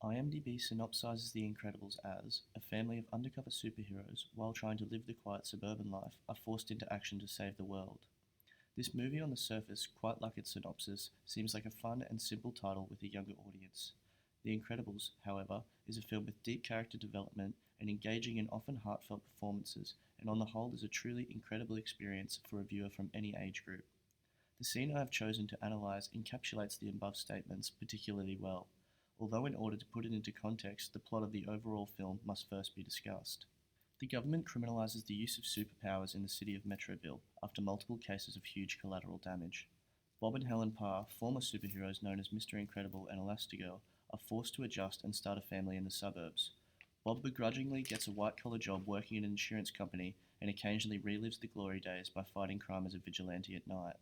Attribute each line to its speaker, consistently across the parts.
Speaker 1: IMDb synopsizes The Incredibles as a family of undercover superheroes, while trying to live the quiet suburban life, are forced into action to save the world. This movie on the surface, quite like its synopsis, seems like a fun and simple title with a younger audience. The Incredibles, however, is a film with deep character development and engaging and often heartfelt performances, and on the whole is a truly incredible experience for a viewer from any age group. The scene I have chosen to analyse encapsulates the above statements particularly well, although in order to put it into context, the plot of the overall film must first be discussed. The government criminalizes the use of superpowers in the city of Metroville after multiple cases of huge collateral damage. Bob and Helen Parr, former superheroes known as Mr. Incredible and Elastigirl, are forced to adjust and start a family in the suburbs. Bob begrudgingly gets a white-collar job working in an insurance company and occasionally relives the glory days by fighting crime as a vigilante at night.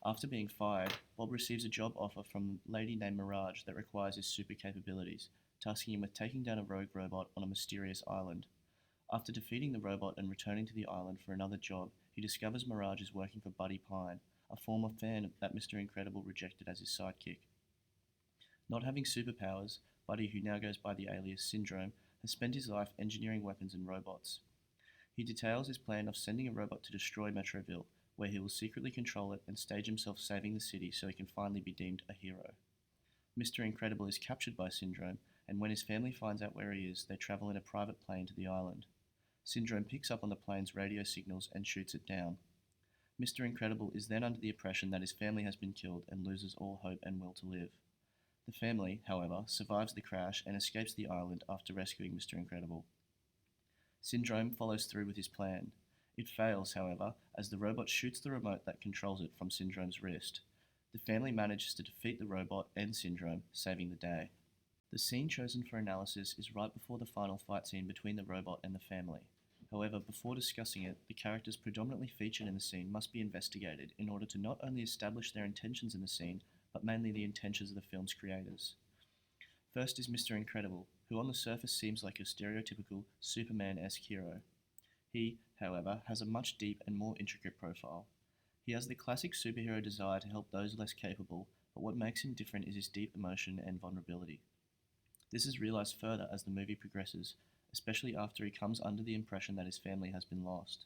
Speaker 1: After being fired, Bob receives a job offer from a lady named Mirage that requires his super capabilities, tasking him with taking down a rogue robot on a mysterious island. After defeating the robot and returning to the island for another job, he discovers Mirage is working for Buddy Pine, a former fan that Mr. Incredible rejected as his sidekick. Not having superpowers, Buddy, who now goes by the alias Syndrome, has spent his life engineering weapons and robots. He details his plan of sending a robot to destroy Metroville, where he will secretly control it and stage himself saving the city so he can finally be deemed a hero. Mr. Incredible is captured by Syndrome, and when his family finds out where he is, they travel in a private plane to the island. Syndrome picks up on the plane's radio signals and shoots it down. Mr. Incredible is then under the impression that his family has been killed and loses all hope and will to live. The family, however, survives the crash and escapes the island after rescuing Mr. Incredible. Syndrome follows through with his plan. It fails, however, as the robot shoots the remote that controls it from Syndrome's wrist. The family manages to defeat the robot and Syndrome, saving the day. The scene chosen for analysis is right before the final fight scene between the robot and the family. However, before discussing it, the characters predominantly featured in the scene must be investigated in order to not only establish their intentions in the scene, but mainly the intentions of the film's creators. First is Mr. Incredible, who on the surface seems like a stereotypical Superman-esque hero. He, however, has a much deep and more intricate profile. He has the classic superhero desire to help those less capable, but what makes him different is his deep emotion and vulnerability. This is realized further as the movie progresses, especially after he comes under the impression that his family has been lost.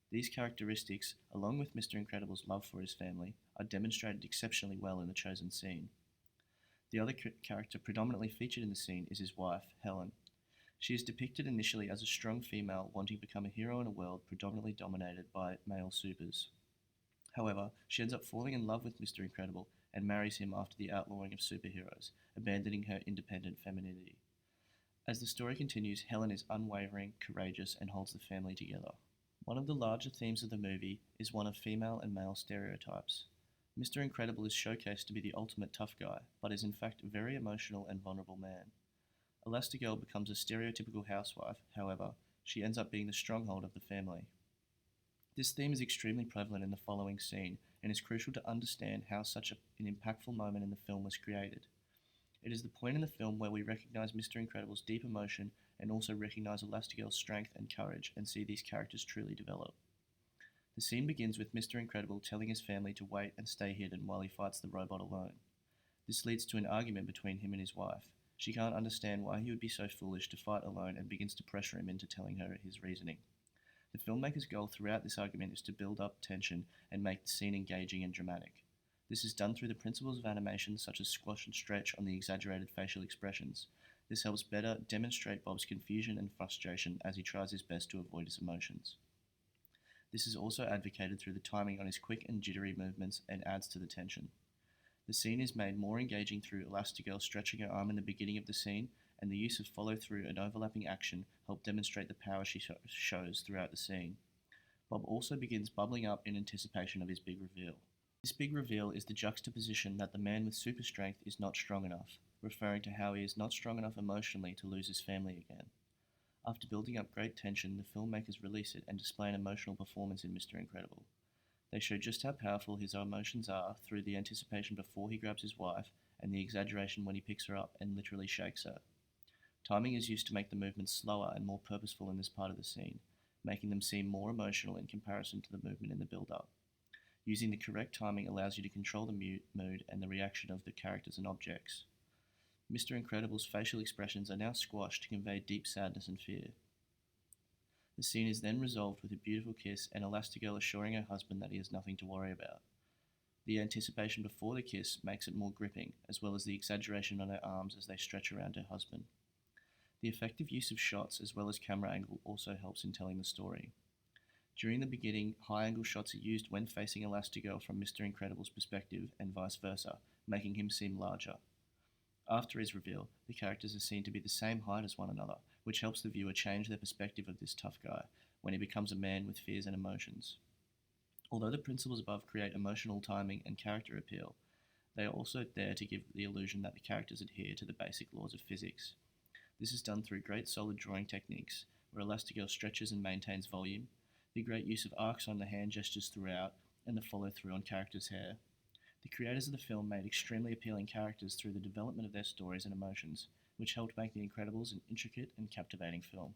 Speaker 1: These characteristics, along with Mr. Incredible's love for his family, are demonstrated exceptionally well in the chosen scene. The other character predominantly featured in the scene is his wife, Helen. She is depicted initially as a strong female wanting to become a hero in a world predominantly dominated by male supers. However, she ends up falling in love with Mr. Incredible and marries him after the outlawing of superheroes, abandoning her independent femininity. As the story continues, Helen is unwavering, courageous, and holds the family together. One of the larger themes of the movie is one of female and male stereotypes. Mr. Incredible is showcased to be the ultimate tough guy, but is in fact a very emotional and vulnerable man. Elastigirl becomes a stereotypical housewife, however, she ends up being the stronghold of the family. This theme is extremely prevalent in the following scene, and is crucial to understand how such an impactful moment in the film was created. It is the point in the film where we recognize Mr. Incredible's deep emotion and also recognize Elastigirl's strength and courage and see these characters truly develop. The scene begins with Mr. Incredible telling his family to wait and stay hidden while he fights the robot alone. This leads to an argument between him and his wife. She can't understand why he would be so foolish to fight alone and begins to pressure him into telling her his reasoning. The filmmaker's goal throughout this argument is to build up tension and make the scene engaging and dramatic. This is done through the principles of animation such as squash and stretch on the exaggerated facial expressions. This helps better demonstrate Bob's confusion and frustration as he tries his best to avoid his emotions. This is also advocated through the timing on his quick and jittery movements and adds to the tension. The scene is made more engaging through Elastigirl stretching her arm in the beginning of the scene, and the use of follow-through and overlapping action help demonstrate the power she shows throughout the scene. Bob also begins bubbling up in anticipation of his big reveal. This big reveal is the juxtaposition that the man with super strength is not strong enough, referring to how he is not strong enough emotionally to lose his family again. After building up great tension, the filmmakers release it and display an emotional performance in Mr. Incredible. They show just how powerful his emotions are through the anticipation before he grabs his wife and the exaggeration when he picks her up and literally shakes her. Timing is used to make the movements slower and more purposeful in this part of the scene, making them seem more emotional in comparison to the movement in the build-up. Using the correct timing allows you to control the mood and the reaction of the characters and objects. Mr. Incredible's facial expressions are now squashed to convey deep sadness and fear. The scene is then resolved with a beautiful kiss and Elastigirl assuring her husband that he has nothing to worry about. The anticipation before the kiss makes it more gripping, as well as the exaggeration on her arms as they stretch around her husband. The effective use of shots as well as camera angle also helps in telling the story. During the beginning, high-angle shots are used when facing Elastigirl from Mr. Incredible's perspective and vice versa, making him seem larger. After his reveal, the characters are seen to be the same height as one another, which helps the viewer change their perspective of this tough guy when he becomes a man with fears and emotions. Although the principles above create emotional timing and character appeal, they are also there to give the illusion that the characters adhere to the basic laws of physics. This is done through great solid drawing techniques, where Elastigirl stretches and maintains volume, the great use of arcs on the hand gestures throughout, and the follow-through on characters' hair. The creators of the film made extremely appealing characters through the development of their stories and emotions, which helped make The Incredibles an intricate and captivating film.